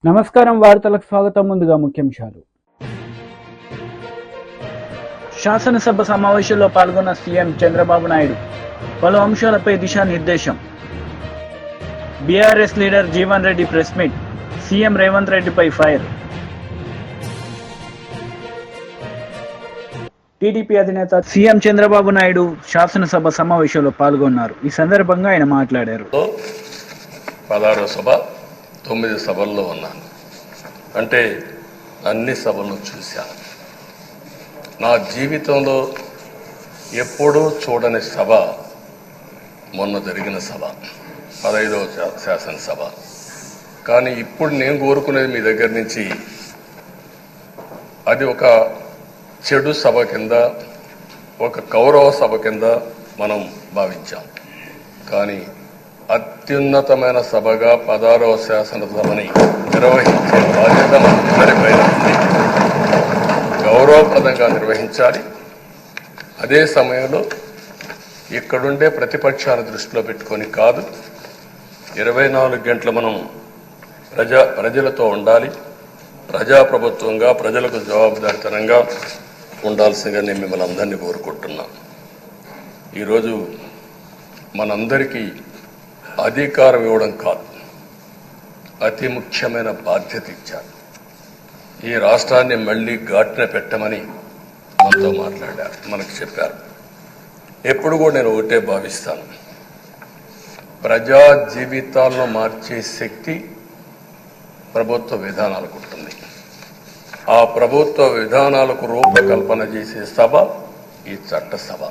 నమస్కారం వార్తలకు స్వాగతం. ముందుగా ముఖ్యాంశాలు. శాసనసభ సమావేశంలో పాల్గొన్న సీఎం చంద్రబాబు నాయుడు పలు అంశాలపై దిశానిర్దేశం. BRS leader Jeevan Reddy press meet, CM Revanth రెడ్డిపై ఫైర్. టీడీపీ అధినేత సీఎం చంద్రబాబు నాయుడు శాసనసభ సమావేశంలో పాల్గొన్నారు. ఈ సందర్భంగా ఆయన మాట్లాడారు. 16వ సభ 9 సభల్లో ఉన్నాను, అంటే అన్ని సభలను చూశాను. నా జీవితంలో ఎప్పుడూ చూడని సభ మొన్న జరిగిన సభ, 15వ శాసనసభ. కానీ ఇప్పుడు నేను కోరుకునేది మీ దగ్గర నుంచి, అది ఒక చెడు సభ కింద, ఒక కౌరవ సభ కింద మనం భావించాం. కానీ అత్యున్నతమైన సభగా 16వ శాసనసభని నిర్వహించే బాధ్యత మనందరిపైన ఉంది. గౌరవప్రదంగా నిర్వహించాలి. అదే సమయంలో ఇక్కడుండే ప్రతిపక్షాల దృష్టిలో పెట్టుకొని కాదు, 24 గంటలు మనం ప్రజలతో ఉండాలి. ప్రజాప్రభుత్వంగా ప్రజలకు జవాబుదారితనంగా ఉండాల్సిందిగా నేను మిమ్మల్ని అందరినీ కోరుకుంటున్నా. ఈరోజు మనందరికీ అధికారం ఇవ్వడం కాదు, అతి ముఖ్యమైన బాధ్యత ఇచ్చారు. ఈ రాష్ట్రాన్ని మళ్ళీ ఘాటున పెట్టమని మనతో మాట్లాడారు, మనకు చెప్పారు. ఎప్పుడు కూడా నేను ఒకటే భావిస్తాను, ప్రజా జీవితాలను మార్చే శక్తి ప్రభుత్వ విధానాలకు ఉంటుంది. ఆ ప్రభుత్వ విధానాలకు రూపకల్పన చేసే సభ ఈ చట్టసభ.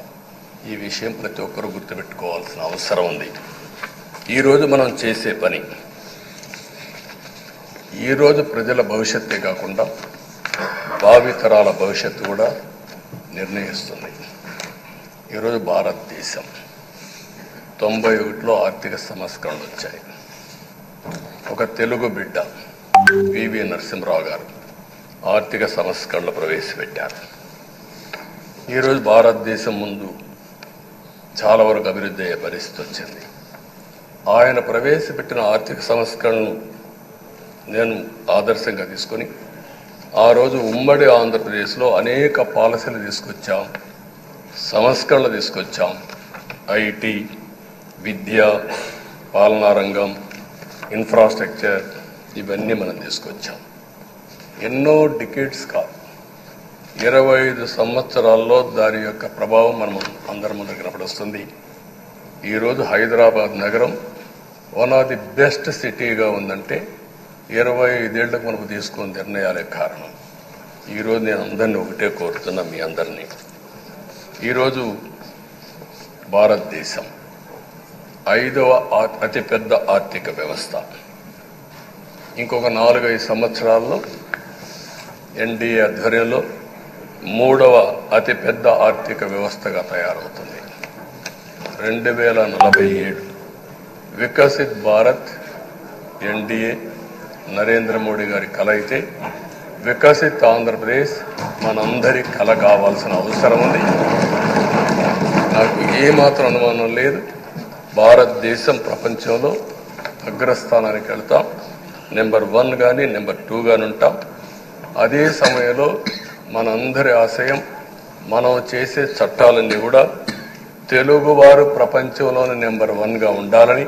ఈ విషయం ప్రతి ఒక్కరూ గుర్తుపెట్టుకోవాల్సిన అవసరం ఉంది. ఈరోజు మనం చేసే పని ఈరోజు ప్రజల భవిష్యత్తే కాకుండా భావితరాల భవిష్యత్తు కూడా నిర్ణయిస్తుంది. ఈరోజు భారతదేశం 91లో ఆర్థిక సంస్కరణలు వచ్చాయి. ఒక తెలుగు బిడ్డ పివి నరసింహరావు గారు ఆర్థిక సంస్కరణలు ప్రవేశపెట్టారు. ఈరోజు భారతదేశం ముందు చాలా వరకు అభివృద్ధి అయ్యే పరిస్థితి వచ్చింది. ఆయన ప్రవేశపెట్టిన ఆర్థిక సంస్కరణను నేను ఆదర్శంగా తీసుకొని ఆ రోజు ఉమ్మడి ఆంధ్రప్రదేశ్లో అనేక పాలసీలు తీసుకొచ్చాం, సంస్కరణలు తీసుకొచ్చాం. ఐటీ, విద్య, పాలనా రంగం, ఇన్ఫ్రాస్ట్రక్చర్, ఇవన్నీ మనం తీసుకొచ్చాం. ఎన్నో డికేడ్స్ కాదు, 25 సంవత్సరాల్లో దాని యొక్క ప్రభావం మనం అందరి ముందు కనపడుస్తుంది. ఈరోజు హైదరాబాద్ నగరం వన్ ఆఫ్ ది బెస్ట్ సిటీగా ఉందంటే 25 ఏళ్లకు మనకు తీసుకున్న నిర్ణయాలే కారణం. ఈరోజు నేను అందరినీ ఒకటే కోరుతున్నా, మీ అందరినీ, ఈరోజు భారతదేశం 5వ అతిపెద్ద ఆర్థిక వ్యవస్థ. ఇంకొక 4-5 సంవత్సరాల్లో ఎన్డీఏ ఆధ్వర్యంలో 3వ అతిపెద్ద ఆర్థిక వ్యవస్థగా తయారవుతుంది. 2047 వికసిత్ భారత్ ఎన్డీఏ నరేంద్ర మోడీ గారి కల అయితే, వికసిత్ ఆంధ్రప్రదేశ్ మనందరి కల కావాల్సిన అవసరం ఉంది. నాకు ఏమాత్రం అనుమానం లేదు, భారతదేశం ప్రపంచంలో అగ్రస్థానానికి వెళ్తాం. నెంబర్ 1 కానీ నెంబర్ 2 కానీ ఉంటాం. అదే సమయంలో మనందరి ఆశయం, మనం చేసే చట్టాలన్నీ కూడా తెలుగువారు ప్రపంచంలోని నెంబర్ 1గా ఉండాలని,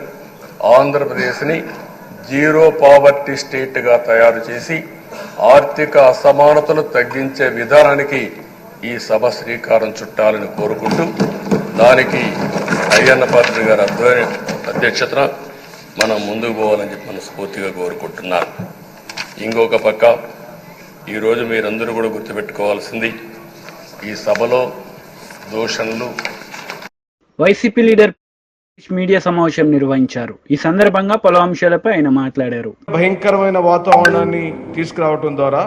ఆంధ్రప్రదేశ్ని జీరో పావర్టీ స్టేట్గా తయారు చేసి ఆర్థిక అసమానతలు తగ్గించే విధానానికి ఈ సభ శ్రీకారం చుట్టాలని కోరుకుంటూ, దానికి అయ్యన్న పాత్రుడు గారి అధ్యక్షతన మనం ముందుకు పోవాలని చెప్పి మనస్ఫూర్తిగా కోరుకుంటున్నాను. ఇంకొక పక్క ఈరోజు మీరందరూ కూడా గుర్తుపెట్టుకోవాల్సింది, ఈ సభలో దూషణలు. వైసీపీ లీడర్ మీడియా సమావేశం నిర్వహించారు. ఈ సందర్భంగా పలు అంశాలపై ఆయన మాట్లాడారు. భయంకరమైన వాతావరణాన్ని తీసుకురావటం ద్వారా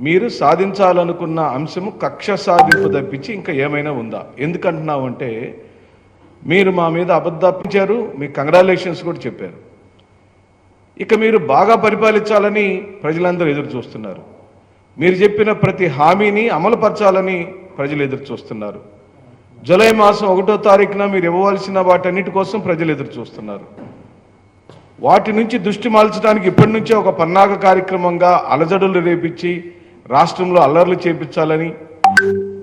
మీరు సాధించాలనుకున్న అంశము కక్ష సాధింపు తప్పించి ఇంకా ఏమైనా ఉందా? ఎందుకంటున్నామంటే, మీరు మా మీద అబద్ధాపించారు, మీకు కంగ్రాచులేషన్స్ కూడా చెప్పారు. ఇక మీరు బాగా పరిపాలించాలని ప్రజలందరూ ఎదురు చూస్తున్నారు. మీరు చెప్పిన ప్రతి హామీని అమలుపరచాలని ప్రజలు ఎదురు చూస్తున్నారు. జూలై మాసం 1వ తారీఖున మీరు ఇవ్వవలసిన వాటన్నిటి కోసం ప్రజలు ఎదురు చూస్తున్నారు. వాటి నుంచి దృష్టి మరల్చడానికి ఇప్పటి నుంచే ఒక పన్నాగ కార్యక్రమంగా అలజడులు రేపించి రాష్ట్రంలో అల్లర్లు చేపించాలని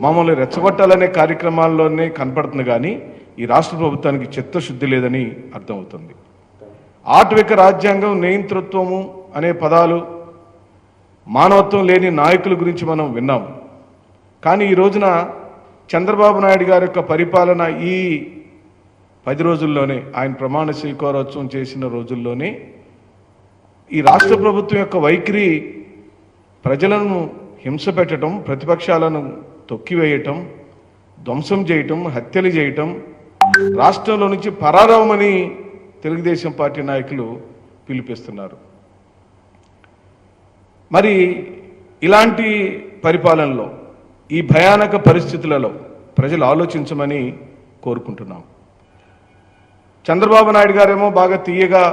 మమ్మల్ని రెచ్చగొట్టాలనే కార్యక్రమాల్లోనే కనపడుతుంది. కానీ ఈ రాష్ట్ర ప్రభుత్వానికి చిత్తశుద్ధి లేదని అర్థమవుతుంది. ఆటవిక రాజ్యాంగం, నియంతృత్వము అనే పదాలు మానవత్వం లేని నాయకుల గురించి మనం విన్నాం. కానీ ఈ రోజున చంద్రబాబు నాయుడు గారి యొక్క పరిపాలన ఈ 10 రోజుల్లోనే, ఆయన ప్రమాణ స్వీకారోత్సవం చేసిన రోజుల్లోనే ఈ రాష్ట్ర ప్రభుత్వం యొక్క వైఖరి ప్రజలను హింస పెట్టడం, ప్రతిపక్షాలను తొక్కివేయటం, ధ్వంసం చేయటం, హత్యలు చేయటం, రాష్ట్రంలో నుంచి పరారవమని తెలుగుదేశం పార్టీ నాయకులు పిలిపిస్తున్నారు. మరి ఇలాంటి పరిపాలనలో, ఈ భయానక పరిస్థితులలో ప్రజలు ఆలోచించమని కోరుకుంటున్నాం. చంద్రబాబు నాయుడు గారేమో బాగా తీయగా,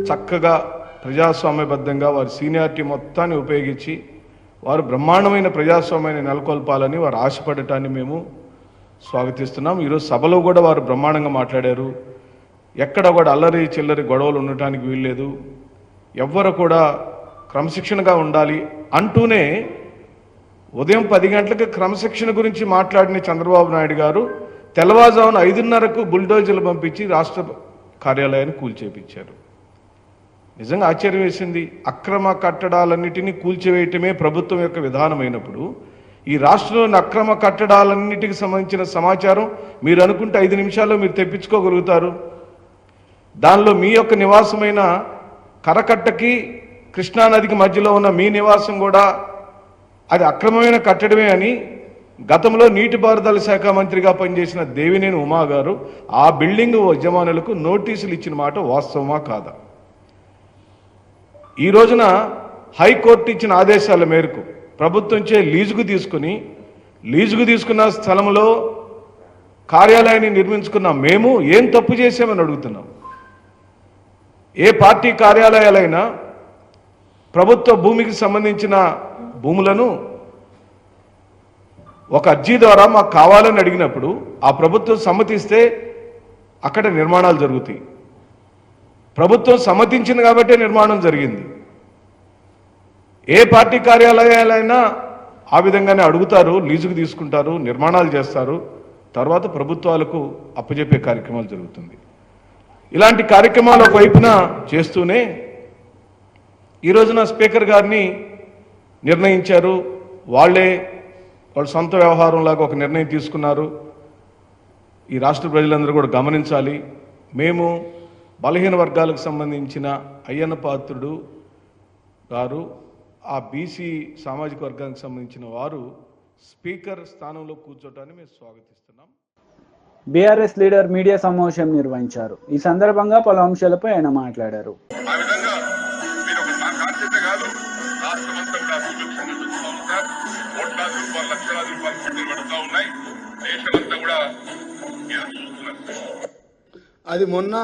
చక్కగా, ప్రజాస్వామ్యబద్ధంగా వారి సీనియారిటీ మొత్తాన్ని ఉపయోగించి వారు బ్రహ్మాండమైన ప్రజాస్వామ్యాన్ని నెలకొల్పాలని వారు ఆశపడటాన్ని మేము స్వాగతిస్తున్నాం. ఈరోజు సభలో కూడా వారు బ్రహ్మాండంగా మాట్లాడారు. ఎక్కడ కూడా అల్లరి చిల్లరి గొడవలు ఉండటానికి వీల్లేదు, ఎవ్వరు కూడా క్రమశిక్షణగా ఉండాలి అంటూనే ఉదయం 10 గంటలకు క్రమశిక్షణ గురించి మాట్లాడిన చంద్రబాబు నాయుడు గారు తెల్లవారుజామున 5:30కు బుల్డోజర్లు పంపించి రాష్ట్ర కార్యాలయాన్ని కూల్చేపించారు. నిజంగా ఆశ్చర్యం వేసింది. అక్రమ కట్టడాలన్నిటినీ కూల్చివేయటమే ప్రభుత్వం యొక్క విధానమైనప్పుడు ఈ రాష్ట్రంలోని అక్రమ కట్టడాలన్నిటికి సంబంధించిన సమాచారం మీరు అనుకుంటే 5 నిమిషాల్లో మీరు తెప్పించుకోగలుగుతారు. దానిలో మీ యొక్క నివాసమైన కరకట్టకి కృష్ణానదికి మధ్యలో ఉన్న మీ నివాసం కూడా అది అక్రమమైన కట్టడమే అని గతంలో నీటిపారుదల శాఖ మంత్రిగా పనిచేసిన దేవినేని ఉమా గారు ఆ బిల్డింగ్ యజమానులకు నోటీసులు ఇచ్చిన మాట వాస్తవమా కాదా? ఈ రోజున హైకోర్టు ఇచ్చిన ఆదేశాల మేరకు ప్రభుత్వంచే లీజుకు తీసుకున్న స్థలంలో కార్యాలయాన్ని నిర్మించుకున్న మేము ఏం తప్పు చేసామని అడుగుతున్నాం. ఏ పార్టీ కార్యాలయాలైనా ప్రభుత్వ భూమికి సంబంధించిన భూములను ఒక అర్జీ ద్వారా మాకు కావాలని అడిగినప్పుడు ఆ ప్రభుత్వం సమ్మతిస్తే అక్కడ నిర్మాణాలు జరుగుతాయి. ప్రభుత్వం సమ్మతించింది కాబట్టే నిర్మాణం జరిగింది. ఏ పార్టీ కార్యాలయాలైనా ఆ విధంగానే అడుగుతారు, లీజుకు తీసుకుంటారు, నిర్మాణాలు చేస్తారు, తర్వాత ప్రభుత్వాలకు అప్పజెప్పే కార్యక్రమాలు జరుగుతుంది. ఇలాంటి కార్యక్రమాలు ఒకవైపున చేస్తూనే ఈ రోజున స్పీకర్ గారిని నిర్ణయించారు. వాళ్ళ సొంత వ్యవహారంలాగా ఒక నిర్ణయం తీసుకున్నారు. ఈ రాష్ట్ర ప్రజలందరూ కూడా గమనించాలి. మేము బలహీన వర్గాలకు సంబంధించిన అయ్యన్న పాత్రుడు గారు, ఆ బీసీ సామాజిక వర్గానికి సంబంధించిన వారు స్పీకర్ స్థానంలో కూర్చోటాన్ని మేము స్వాగతిస్తున్నాం. బీఆర్ఎస్ లీడర్ మీడియా సమావేశం నిర్వహించారు. ఈ సందర్భంగా పలు అంశాలపై ఆయన మాట్లాడారు. అది మొన్న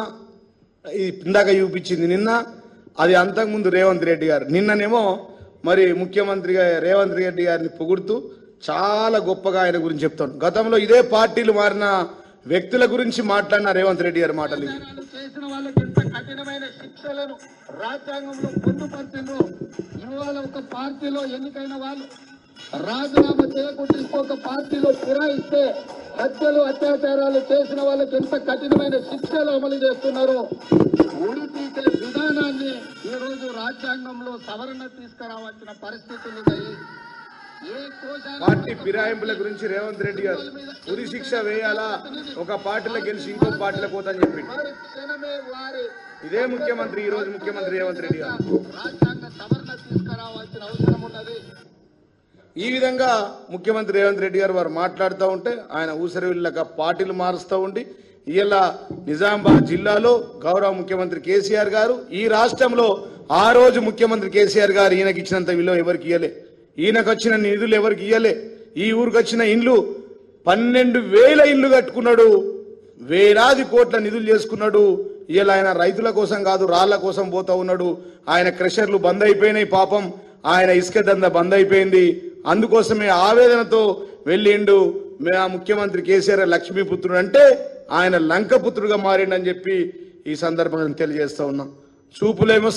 ఇందాక చూపించింది, నిన్న అది అంతకుముందు రేవంత్ రెడ్డి గారు, నిన్ననేమో మరి ముఖ్యమంత్రిగా రేవంత్ రెడ్డి గారిని పొగుడుతూ చాలా గొప్పగా ఆయన గురించి చెప్తాను. గతంలో ఇదే పార్టీలు మారిన వ్యక్తుల గురించి మాట్లాడిన రేవంత్ రెడ్డి గారి మాటలు చేసిన వాళ్ళకి ఎంత కఠినమైన శిక్షలను రాజ్యాంగంలో పొందుపరిచిందో, ఇవాళ ఒక పార్టీలో ఎన్నికైన వాళ్ళు రాజీనామా చేయకుండా ఇంకొక పార్టీలో ఫిరాయిస్తే హత్యలు అత్యాచారాలు చేసిన వాళ్ళకి ఎంత కఠినమైన శిక్షలు అమలు చేస్తున్నారో ఉరి తీసే విధానాన్ని ఈ రోజు రాజ్యాంగంలో సవరణ తీసుకురావాల్సిన పరిస్థితులు ఉన్నాయి. పార్టీ ఫిరాయింపుల గురించి రేవంత్ రెడ్డి గారు ఉరి శిక్ష వేయాలా, ఒక పార్టీలో గెలిచి ఇంకో పార్టీలో పోతాని చెప్పింది ఇదే ముఖ్యమంత్రి, ఈ రోజు ముఖ్యమంత్రి రేవంత్ రెడ్డి గారు రాజ్యాంగ సవరణ తీసుకురావాల్సిన అవసరం ఉన్నది. ఈ విధంగా ముఖ్యమంత్రి రేవంత్ రెడ్డి గారు వారు మాట్లాడుతూ ఉంటే ఆయన ఊసరవిల్లక పార్టీలు మారుస్తూ ఉండి ఇలా నిజామాబాద్ జిల్లాలో గౌరవ ముఖ్యమంత్రి కేసీఆర్ గారు, ఈ రాష్ట్రంలో ఆ రోజు ముఖ్యమంత్రి కేసీఆర్ గారు ఈయనకి ఇచ్చినంత విలువ ఎవరికి ఇయ్యలే, ఈయనకు వచ్చిన నిధులు ఎవరికి ఇయ్యలే. ఈ ఊరికి వచ్చిన ఇండ్లు 12,000 ఇండ్లు కట్టుకున్నాడు, వేలాది కోట్ల నిధులు చేసుకున్నాడు. ఇలా ఆయన రైతుల కోసం కాదు, రాళ్ల కోసం పోతా ఉన్నాడు. ఆయన క్రషర్లు బంద్ అయిపోయినాయి, పాపం ఆయన ఇసుక దంద బంద్ అయిపోయింది. అందుకోసమే ఆవేదనతో వెళ్ళిండు. ఆ ముఖ్యమంత్రి కేసీఆర్ లక్ష్మీపుత్రుడు అంటే ఆయన లంకపుత్రుడుగా మారిండని చెప్పి ఈ సందర్భంగా తెలియజేస్తా ఉన్నాం. చూపులేమో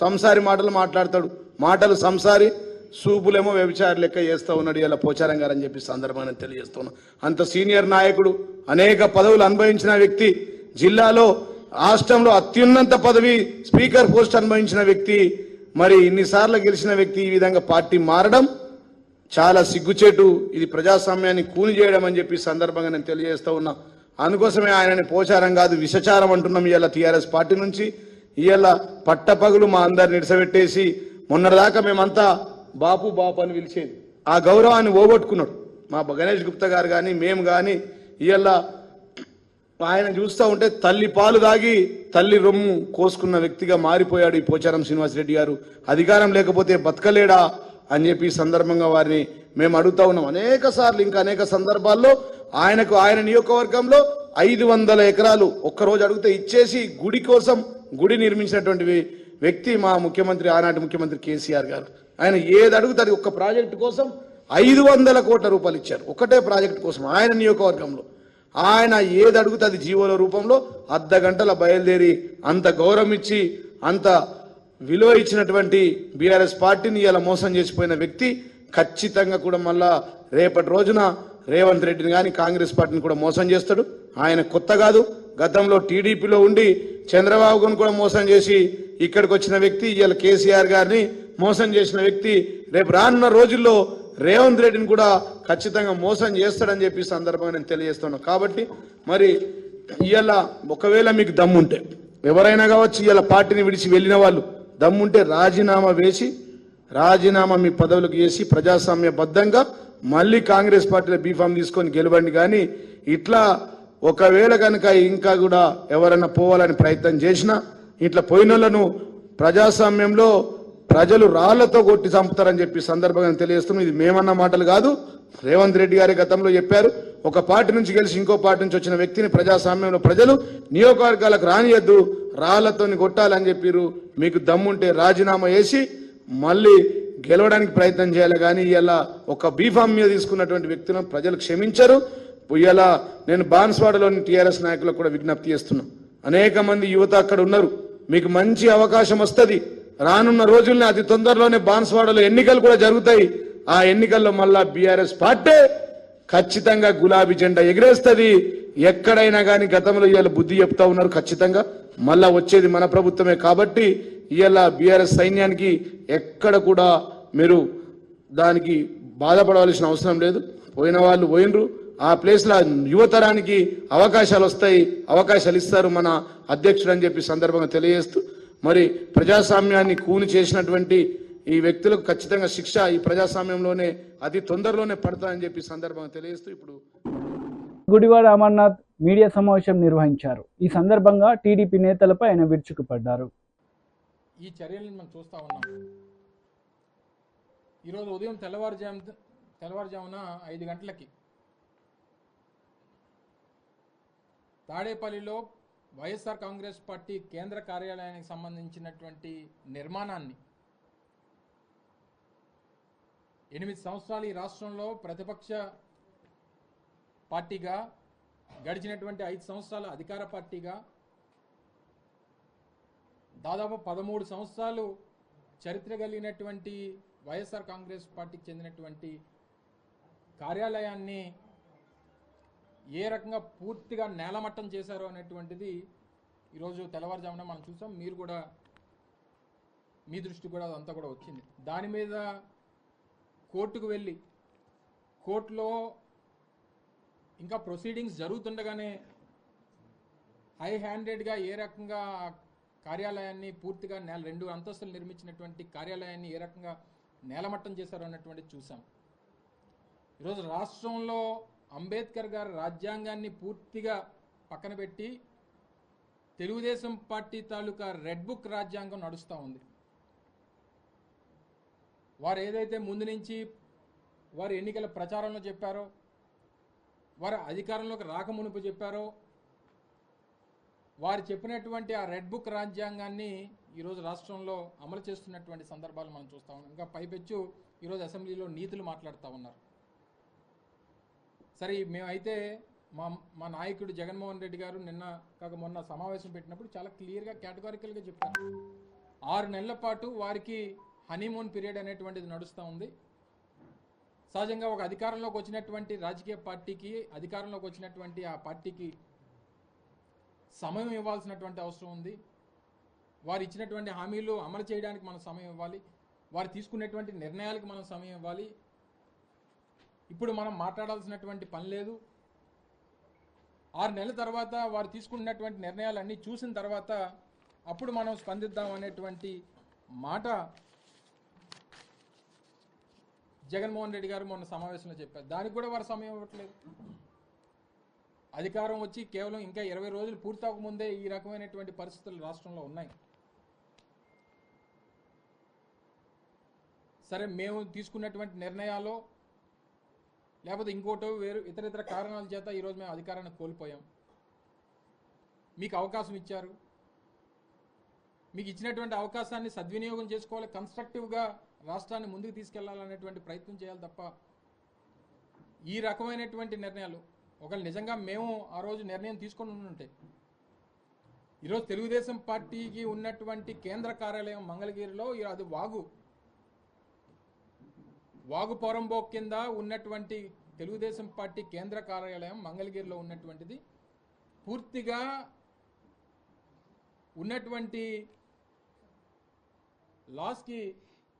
సంసారి మాటలు మాట్లాడతాడు, మాటలు సంసారి, చూపులేమో వ్యభిచారి లెక్క చేస్తూ ఉన్నాడు ఇలా పోచారం గారు అని చెప్పి సందర్భంగా తెలియజేస్తున్నాం. అంత సీనియర్ నాయకుడు, అనేక పదవులు అనుభవించిన వ్యక్తి, జిల్లాలో రాష్ట్రంలో అత్యున్నత పదవి స్పీకర్ పోస్ట్ అనుభవించిన వ్యక్తి, మరి ఇన్నిసార్లు గెలిచిన వ్యక్తి ఈ విధంగా పార్టీ మారడం చాలా సిగ్గుచేటు. ఇది ప్రజాస్వామ్యాన్ని కూని చేయడం అని చెప్పి సందర్భంగా నేను తెలియజేస్తూ ఉన్నా. అందుకోసమే ఆయనని పోచారం కాదు విషచారం అంటున్నాం ఇవాళ టీఆర్ఎస్ పార్టీ నుంచి. ఇవాళ పట్టపగులు మా అందరిని నిడిసబెట్టేసి మొన్నటిదాకా మేమంతా బాపు బాపు అని పిలిచేది, ఆ గౌరవాన్ని ఓగొట్టుకున్నాడు మా గణేష్ గుప్తా గారు కానీ మేము కానీ. ఇవాళ ఆయన చూస్తూ ఉంటే తల్లి పాలు దాగి తల్లి రొమ్ము కోసుకున్న వ్యక్తిగా మారిపోయాడు ఈ పోచారం శ్రీనివాసరెడ్డి గారు. అధికారం లేకపోతే బతకలేడా అని చెప్పి ఈ సందర్భంగా వారిని మేము అడుగుతా ఉన్నాం అనేక సార్లు. ఇంకా అనేక సందర్భాల్లో ఆయన నియోజకవర్గంలో 500 ఎకరాలు ఒక్కరోజు అడిగితే ఇచ్చేసి గుడి కోసం గుడి నిర్మించినటువంటి వ్యక్తి మా ముఖ్యమంత్రి, ఆనాటి ముఖ్యమంత్రి కేసీఆర్ గారు. ఆయన ఏది అడుగుతాడు ఒక్క ప్రాజెక్టు కోసం 500 కోట్ల రూపాయలు ఇచ్చారు, ఒకటే ప్రాజెక్టు కోసం ఆయన నియోజకవర్గంలో. ఆయన ఏది అడుగుతుంది జీవోల రూపంలో అర్ధ గంటల బయలుదేరి అంత గౌరవం ఇచ్చి అంత విలువ ఇచ్చినటువంటి బీఆర్ఎస్ పార్టీని ఇలా మోసం చేసిపోయిన వ్యక్తి ఖచ్చితంగా కూడా మళ్ళా రేపటి రోజున రేవంత్ రెడ్డిని కానీ కాంగ్రెస్ పార్టీని కూడా మోసం చేస్తాడు. ఆయన కొత్త కాదు, గతంలో టీడీపీలో ఉండి చంద్రబాబును కూడా మోసం చేసి ఇక్కడికి వచ్చిన వ్యక్తి, ఇవాళ కేసీఆర్ గారిని మోసం చేసిన వ్యక్తి. రేపు రానున్న రోజుల్లో రేవంత్ రెడ్డిని కూడా ఖచ్చితంగా మోసం చేస్తాడని చెప్పి సందర్భంగా నేను తెలియజేస్తున్నాను. కాబట్టి మరి ఇవాళ ఒకవేళ మీకు దమ్ముంటే ఎవరైనా కావచ్చు, ఇవాళ పార్టీని విడిచి వెళ్ళిన వాళ్ళు దమ్ముంటే రాజీనామా మీ పదవులకు చేసి ప్రజాస్వామ్యబద్ధంగా మళ్ళీ కాంగ్రెస్ పార్టీలో బీఫామ్ తీసుకొని గెలవండి. కానీ ఇట్లా ఒకవేళ కనుక ఇంకా కూడా ఎవరైనా పోవాలని ప్రయత్నం చేసినా ఇట్లా పోయినోళ్లను ప్రజాస్వామ్యంలో ప్రజలు రాళ్లతో కొట్టి చంపుతారని చెప్పి సందర్భంగా తెలియజేస్తున్నాం. ఇది మేమన్న మాటలు కాదు, రేవంత్ రెడ్డి గారి గతంలో చెప్పారు. ఒక పార్టీ నుంచి గెలిచి ఇంకో పార్టీ నుంచి వచ్చిన వ్యక్తిని ప్రజాస్వామ్యంలో ప్రజలు నియోజకవర్గాలకు రానియద్దు, రాళ్లతో కొట్టాలని చెప్పారు. మీకు దమ్ముంటే రాజీనామా చేసి మళ్ళీ గెలవడానికి ప్రయత్నం చేయాలి. కానీ ఇలా ఒక బీఫామ్ మీద తీసుకున్నటువంటి వ్యక్తులను ప్రజలు క్షమించరు. ఇలా నేను బాన్స్వాడలోని టీఆర్ఎస్ నాయకులకు కూడా విజ్ఞప్తి చేస్తున్నాం. అనేక మంది యువత అక్కడ ఉన్నారు, మీకు మంచి అవకాశం వస్తుంది. రానున్న రోజుల్ని అతి తొందరలోనే బాన్స్వాడలో ఎన్నికలు కూడా జరుగుతాయి. ఆ ఎన్నికల్లో మళ్ళా బీఆర్ఎస్ పార్టీ ఖచ్చితంగా గులాబీ జెండా ఎగిరేస్తుంది. ఎక్కడైనా కానీ గతంలో ఇవాళ బుద్ధి చెప్తా ఉన్నారు, ఖచ్చితంగా మళ్ళా వచ్చేది మన ప్రభుత్వమే. కాబట్టి ఇవాళ బీఆర్ఎస్ సైన్యానికి ఎక్కడ కూడా మీరు దానికి బాధపడవలసిన అవసరం లేదు. పోయిన వాళ్ళు పోయినరు, ఆ ప్లేస్లో యువతరానికి అవకాశాలు వస్తాయి, అవకాశాలు ఇస్తారు మన అధ్యక్షుడు అని చెప్పి సందర్భంగా తెలియజేస్తూ, మరి ప్రజాస్వామ్యాన్ని కూని చేసినటువంటి ఈ వ్యక్తులకు ఖచ్చితంగా శిక్ష ఈ ప్రజాస్వామ్యంలోనే అతి తొందరలోనే పడతాయని చెప్పి సందర్భంగా తెలియజేస్తూ ఇప్పుడు గుడివాడ అమర్నాథ్ మీడియా సమావేశం నిర్వహించారు. ఈ సందర్భంగా టీడీపీ నేతలపై ఆయన విరుచుకుపడ్డారు. ఈ చర్యలను మనం చూస్తూ ఉన్నాం. ఈరోజు ఉదయం తెల్లవారుజామున 5 గంటలకి తాడేపల్లిలో వైఎస్ఆర్ కాంగ్రెస్ పార్టీ కేంద్ర కార్యాలయానికి సంబంధించినటువంటి నిర్మాణాన్ని 8 సంవత్సరాలు ఈ రాష్ట్రంలో ప్రతిపక్ష పార్టీగా, గడిచినటువంటి 5 సంవత్సరాలు అధికార పార్టీగా, దాదాపు 13 సంవత్సరాలు చరిత్ర కలిగినటువంటి వైఎస్ఆర్ కాంగ్రెస్ పార్టీకి చెందినటువంటి కార్యాలయాన్ని ఏ రకంగా పూర్తిగా నేలమట్టం చేశారో అనేటువంటిది ఈరోజు తెల్లవారుజామున మనం చూసాం. మీరు కూడా మీ దృష్టి కూడా అదంతా కూడా వచ్చింది. దాని మీద కోర్టుకు వెళ్ళి కోర్టులో ఇంకా ప్రొసీడింగ్స్ జరుగుతుండగానే హై హ్యాండెడ్గా ఏ రకంగా కార్యాలయాన్ని పూర్తిగా 2 అంతస్తులు నిర్మించినటువంటి కార్యాలయాన్ని ఏ రకంగా నేలమట్టం చేశారు అన్నటువంటిది చూసాం. ఈరోజు రాష్ట్రంలో అంబేద్కర్ గారి రాజ్యాంగాన్ని పూర్తిగా పక్కన పెట్టి తెలుగుదేశం పార్టీ తాలూకా రెడ్ బుక్ రాజ్యాంగం నడుస్తూ ఉంది. వారు ఏదైతే ముందు నుంచి వారు ఎన్నికల ప్రచారంలో చెప్పారో, వారు అధికారంలోకి రాకమునుపు చెప్పారో, వారు చెప్పినటువంటి ఆ రెడ్ బుక్ రాజ్యాంగాన్ని ఈరోజు రాష్ట్రంలో అమలు చేస్తున్నటువంటి సందర్భాలు మనం చూస్తూ ఉన్నాం. ఇంకా పైపెచ్చు ఈరోజు అసెంబ్లీలో నీతులు మాట్లాడుతూ ఉన్నారు. సరే, మేమైతే మా మా నాయకుడు జగన్మోహన్ రెడ్డి గారు మొన్న సమావేశం పెట్టినప్పుడు చాలా క్లియర్గా కేటగారికల్గా చెప్పారు. 6 నెలల పాటు వారికి హనీమూన్ పీరియడ్ అనేటువంటిది నడుస్తూ ఉంది. సహజంగా ఒక అధికారంలోకి వచ్చినటువంటి రాజకీయ పార్టీకి, అధికారంలోకి వచ్చినటువంటి ఆ పార్టీకి సమయం ఇవ్వాల్సినటువంటి అవసరం ఉంది. వారు ఇచ్చినటువంటి హామీలు అమలు చేయడానికి మనం సమయం ఇవ్వాలి. వారు తీసుకునేటువంటి నిర్ణయాలకు మనం సమయం ఇవ్వాలి. ఇప్పుడు మనం మాట్లాడాల్సినటువంటి పని లేదు. 6 నెలల తర్వాత వారు తీసుకున్నటువంటి నిర్ణయాలన్నీ చూసిన తర్వాత అప్పుడు మనం స్పందిద్దాం అనేటువంటి మాట జగన్మోహన్ రెడ్డి గారు మొన్న సమావేశంలో చెప్పారు. దానికి కూడా వారు సమయం ఇవ్వట్లేదు. అధికారం వచ్చి కేవలం ఇంకా 20 రోజులు పూర్తవకముందే ఈ రకమైనటువంటి పరిస్థితులు రాష్ట్రంలో ఉన్నాయి. సరే, మేము తీసుకున్నటువంటి నిర్ణయాలు లేకపోతే ఇంకోటో వేరు ఇతర కారణాల చేత ఈరోజు మేము అధికారాన్ని కోల్పోయాం. మీకు అవకాశం ఇచ్చారు. మీకు ఇచ్చినటువంటి అవకాశాన్ని సద్వినియోగం చేసుకోవాలి. కన్స్ట్రక్టివ్గా రాష్ట్రాన్ని ముందుకు తీసుకెళ్లాలనేటువంటి ప్రయత్నం చేయాలి తప్ప ఈ రకమైనటువంటి నిర్ణయాలు ఒకవేళ నిజంగా మేము ఆ రోజు నిర్ణయం తీసుకొని ఉంటే ఈరోజు తెలుగుదేశం పార్టీకి ఉన్నటువంటి కేంద్ర కార్యాలయం మంగళగిరిలో అది వాగు పొరంబోక్ కింద ఉన్నటువంటి తెలుగుదేశం పార్టీ కేంద్ర కార్యాలయం మంగళగిరిలో ఉన్నటువంటిది పూర్తిగా ఉన్నటువంటి లాస్కి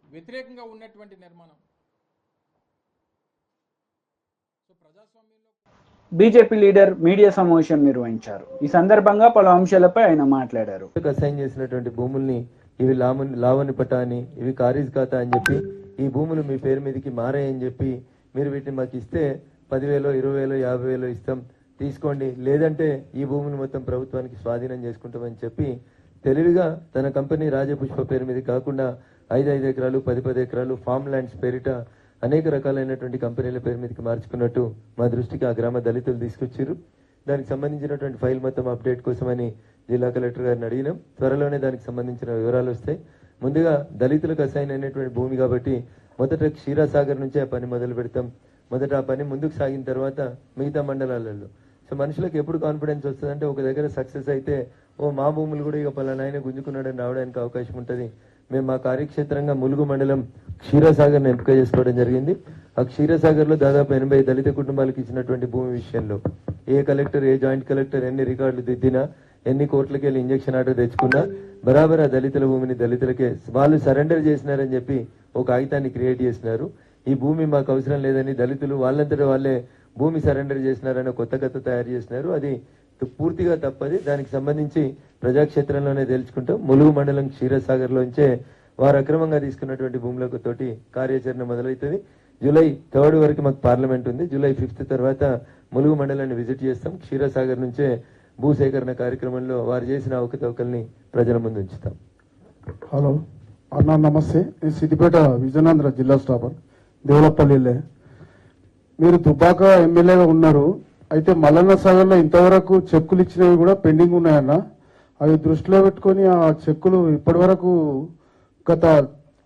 వ్యతిరేకంగా ఉన్నటువంటి నిర్మాణం. సో ప్రజాస్వామ్యంలో బీజేపీ లీడర్ మీడియా సమావేశం నిర్వహించారు. ఈ సందర్భంగా పలు అంశాలపై ఆయన మాట్లాడారు. అసైన్ చేసినటువంటి భూముల్ని ఇవి లావణి పటాని, ఇవి కారీజ్ ఖాతా అని చెప్పి ఈ భూములు మీ పేరు మీదకి మారాయని చెప్పి మీరు వీటిని మాకు ఇస్తే 10,000, 20,000, 50,000 ఇస్తాం, తీసుకోండి, లేదంటే ఈ భూములు మొత్తం ప్రభుత్వానికి స్వాధీనం చేసుకుంటామని చెప్పి తెలివిగా తన కంపెనీ రాజపుష్ప పేరు మీద కాకుండా 5 ఎకరాలు 10 ఎకరాలు ఫామ్ ల్యాండ్స్ పేరిట అనేక రకాలైనటువంటి కంపెనీల పేరు మీదకి మార్చుకున్నట్టు మా దృష్టికి ఆ గ్రామ దళితులు తీసుకొచ్చారు. దానికి సంబంధించినటువంటి ఫైల్ మొత్తం అప్డేట్ కోసమని జిల్లా కలెక్టర్ గారిని అడిగినాం. త్వరలోనే దానికి సంబంధించిన వివరాలు వస్తాయి. ముందుగా దళితులకు అసైన్ అయినటువంటి భూమి కాబట్టి మొదట క్షీరసాగర్ నుంచే ఆ పని మొదలు పెడతాం. మొదట ఆ పని ముందుకు సాగిన తర్వాత మిగతా మండలాలలో. సో మనుషులకు ఎప్పుడు కాన్ఫిడెన్స్ వస్తుందంటే ఒక దగ్గర సక్సెస్ అయితే మా భూములు కూడా ఇక పలానా ఆయన గుంజుకున్నాడని రావడానికి అవకాశం ఉంటుంది. మేము మా కార్యక్షేత్రంగా ములుగు మండలం క్షీరసాగర్ని ఎంపిక చేసుకోవడం జరిగింది. ఆ క్షీరసాగర్లో దాదాపు 80 దళిత కుటుంబాలకు ఇచ్చినటువంటి భూమి విషయంలో ఏ కలెక్టర్, ఏ జాయింట్ కలెక్టర్ ఎన్ని రికార్డులు దిద్దినా, ఎన్ని కోట్లకి వెళ్ళి ఇంజక్షన్ ఆర్డర్ తెచ్చుకున్నా బరాబర్ ఆ దళితుల భూమిని దళితులకే వాళ్ళు సరెండర్ చేసినారని చెప్పి ఒక కాగితాన్ని క్రియేట్ చేసినారు. ఈ భూమి మాకు అవసరం లేదని దళితులు వాళ్ళంతటా వాళ్ళే భూమి సరెండర్ చేసినారని కొత్త కథ తయారు చేసినారు. అది పూర్తిగా తప్పది. దానికి సంబంధించి ప్రజాక్షేత్రంలోనే తెలుసుకుంటాం. ములుగు మండలం క్షీరసాగర్లోంచే వారు అక్రమంగా తీసుకున్నటువంటి భూములకు తోటి కార్యాచరణ మొదలవుతుంది. జూలై 3 వరకు మాకు పార్లమెంట్ ఉంది. జూలై 5 తర్వాత ములుగు మండలాన్ని విజిట్ చేస్తాం. క్షీరసాగర్ నుంచే భూసేకరణ కార్యక్రమంలో వారు చేసిన అవకతవకల్ని ప్రజల ముందు ఉంచుతాం. హలో అన్నా, నమస్తే. నేను సిద్దిపేట విజయనగర జిల్లా స్టాఫర్ దేవులపల్లిలే. మీరు దుబ్బాక ఎమ్మెల్యేగా ఉన్నారు. అయితే మల్లన్న సాగర్లో ఇంతవరకు చెక్కులు ఇచ్చినవి కూడా పెండింగ్ ఉన్నాయన్న. అవి దృష్టిలో పెట్టుకొని ఆ చెక్కులు ఇప్పటి వరకు గత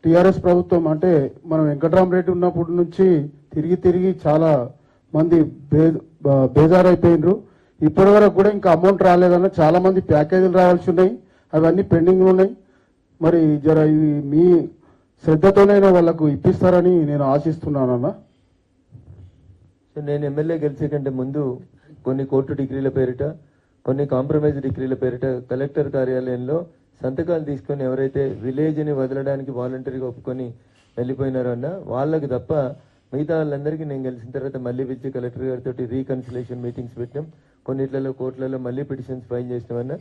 టీఆర్ఎస్ ప్రభుత్వం అంటే మనం వెంకటరామరెడ్డి ఉన్నప్పటి నుంచి తిరిగి చాలా మంది బేజారైపోయినరు. ఇప్పటి వరకు కూడా ఇంకా అమౌంట్ రాలేదన్న. చాలా మంది ప్యాకేజీలు రావాల్సి ఉన్నాయి, అవన్నీ పెండింగ్ ఉన్నాయి. మరి జర ఇవి మీ శ్రద్ధతోనైనా వాళ్ళకు ఇప్పిస్తారని నేను ఆశిస్తున్నానన్న. నేను ఎమ్మెల్యే గెలిచే కంటే ముందు కొన్ని కోర్టు డిగ్రీల పేరిట, కొన్ని కాంప్రమైజ్ డిగ్రీల పేరిట కలెక్టర్ కార్యాలయంలో సంతకాలు తీసుకొని ఎవరైతే విలేజ్ని వదలడానికి వాలంటరీగా ఒప్పుకొని వెళ్ళిపోయినారో అన్న వాళ్ళకి తప్ప మిగతా వాళ్ళందరికీ నేను గెలిచిన తర్వాత మళ్ళీ పిలిచి కలెక్టర్ గారితో రీకన్సిలేషన్ మీటింగ్స్ పెట్టినాం. కొన్నిట్లలో కోర్టులలో మళ్ళీ పిటిషన్స్ ఫైల్ చేసినామన్నా.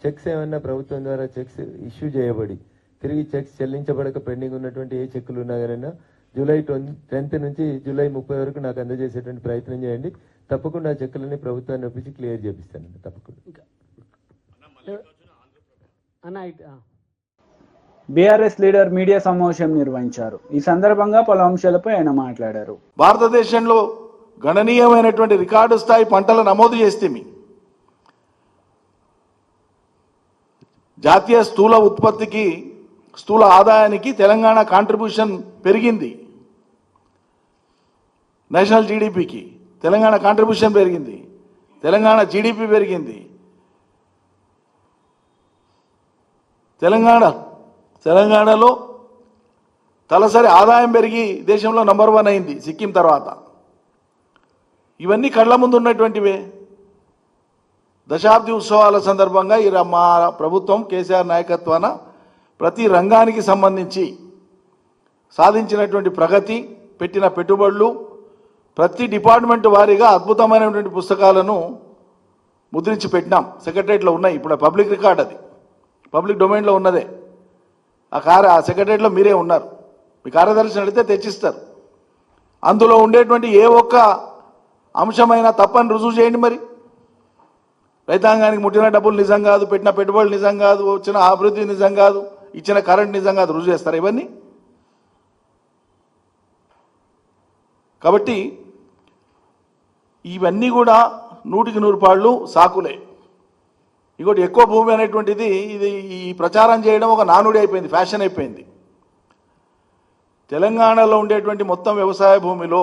చెక్స్ ఏమన్నా ప్రభుత్వం ద్వారా చెక్స్ ఇష్యూ చేయబడి తిరిగి చెక్స్ చెల్లించబడక పెండింగ్ ఉన్నటువంటి ఏ చెక్కులు ఉన్నా కానీ జూలై 10 నుంచి జూలై 30 వరకు నాకు అందజేసేటువంటి ప్రయత్నం చేయండి. తప్పకుండా ఆ చెక్కులని ప్రభుత్వాన్ని ఒప్పించి క్లియర్ చేపిస్తానండి. తప్పకుండా. బీఆర్ఎస్ లీడర్ మీడియా సమావేశం నిర్వహించారు. ఈ సందర్భంగా పలు అంశాలపై ఆయన మాట్లాడారు. భారతదేశంలో గణనీయమైనటువంటి రికార్డు స్థాయి పంటల నమోదు చేస్తే జాతీయ స్థూల ఉత్పత్తికి, స్థూల ఆదాయానికి తెలంగాణ కాంట్రిబ్యూషన్ పెరిగింది. నేషనల్ జీడిపికి తెలంగాణ కాంట్రిబ్యూషన్ పెరిగింది. తెలంగాణ జీడిపి పెరిగింది. తెలంగాణలో తలసరి ఆదాయం పెరిగి దేశంలో నంబర్ 1 అయింది సిక్కిం తర్వాత. ఇవన్నీ కళ్ళ ముందు ఉన్నటువంటివే. దశాబ్ది ఉత్సవాల సందర్భంగా మా ప్రభుత్వం కేసీఆర్ నాయకత్వాన ప్రతి రంగానికి సంబంధించి సాధించినటువంటి ప్రగతి, పెట్టిన పెట్టుబడులు, ప్రతి డిపార్ట్మెంట్ వారీగా అద్భుతమైనటువంటి పుస్తకాలను ముద్రించి పెట్టినాం. సెక్రటరియట్లో ఉన్నాయి. ఇప్పుడు పబ్లిక్ రికార్డ్, అది పబ్లిక్ డొమైన్లో ఉన్నదే. ఆ సెక్రటరియట్లో మీరే ఉన్నారు. మీ కార్యదర్శిని అడిగితే తెచ్చిస్తారు. అందులో ఉండేటువంటి ఏ ఒక్క అంశమైనా తప్పని రుజువు చేయండి. మరి రైతాంగానికి ముట్టిన డబ్బులు నిజం కాదు, పెట్టిన పెట్టుబడులు నిజం కాదు, వచ్చిన అభివృద్ధి నిజం కాదు, ఇచ్చిన కరెంట్ నిజం కాదు, రుజువు చేస్తారు ఇవన్నీ. కాబట్టి ఇవన్నీ కూడా 100కి 100 పాళ్ళు సాకులే. ఇంకోటి ఎక్కువ భూమి అనేటువంటిది ఇది ఈ ప్రచారం చేయడం ఒక నానుడి అయిపోయింది, ఫ్యాషన్ అయిపోయింది. తెలంగాణలో ఉండేటువంటి మొత్తం వ్యవసాయ భూమిలో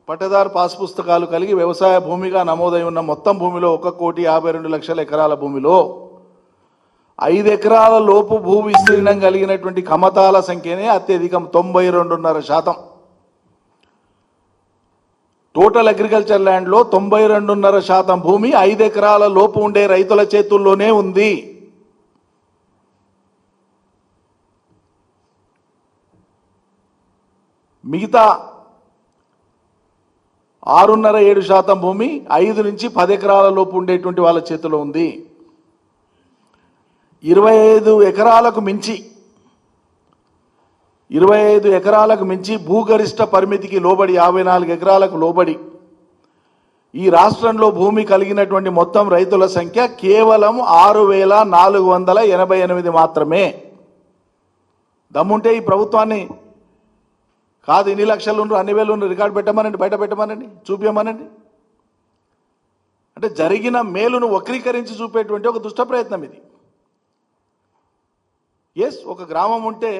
పట్టదారు పాస్ పుస్తకాలు కలిగి వ్యవసాయ భూమిగా నమోదై ఉన్న మొత్తం భూమిలో 1,52,00,000 ఎకరాల భూమిలో 5 ఎకరాల లోపు భూ విస్తీర్ణం కలిగినటువంటి కమతాల సంఖ్యనే అత్యధికం, 92.5%. టోటల్ అగ్రికల్చర్ ల్యాండ్లో 92.5% భూమి 5 ఎకరాల లోపు ఉండే రైతుల చేతుల్లోనే ఉంది. మిగతా 6.5-7% భూమి 5 నుంచి 10 ఎకరాల లోపు ఉండేటువంటి వాళ్ళ చేతిలో ఉంది. 25 ఎకరాలకు మించి భూగరిష్ట పరిమితికి లోబడి 54 ఎకరాలకు లోబడి ఈ రాష్ట్రంలో భూమి కలిగినటువంటి మొత్తం రైతుల సంఖ్య కేవలం 6,488 మాత్రమే. దమ్ముంటే ఈ ప్రభుత్వాన్ని కాదు ఇన్ని లక్షలు అన్ని వేలు రికార్డు పెట్టమనండి, బయట పెట్టమనండి, చూపించమనండి. అంటే జరిగిన మేలును వక్రీకరించి చూపేటువంటి ఒక దుష్ట ప్రయత్నం ఇది. ఒక గ్రామం ఉంటే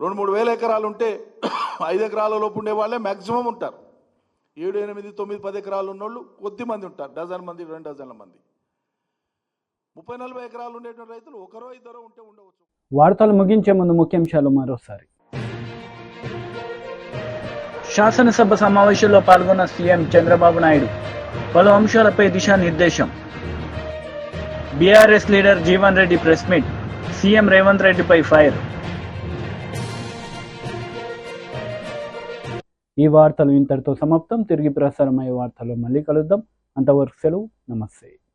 2-3 వేల ఎకరాలు ఉంటే 5 ఎకరాల లోపు ఉండే వాళ్ళే మ్యాక్సిమం ఉంటారు. 7, 8, 9, 10 ఎకరాలు ఉన్నోళ్ళు కొద్ది మంది ఉంటారు, డజన్ మంది, 2 డజన్ల మంది. 30-40 ఎకరాలు ఉండేటువంటి రైతులు ఒకరో ఇద్దరో ఉంటే ఉండవచ్చు. వార్తలు ముగించే ముందు ముఖ్యాంశాలు మరోసారి. శాసనసభ సమావేశంలో పాల్గొన్న సీఎం చంద్రబాబు నాయుడు పలు అంశాలపై దిశానిర్దేశం. BRS leader Jeevan Reddy press meet, CM Revanth రెడ్డిపై ఫైర్. ఈ వార్తలు ఇంతటితో సమాప్తం. తిరిగి ప్రసారమయ్యే వార్తల్లో మళ్ళీ కలుద్దాం. అంతవరకు సెలవు. నమస్తే.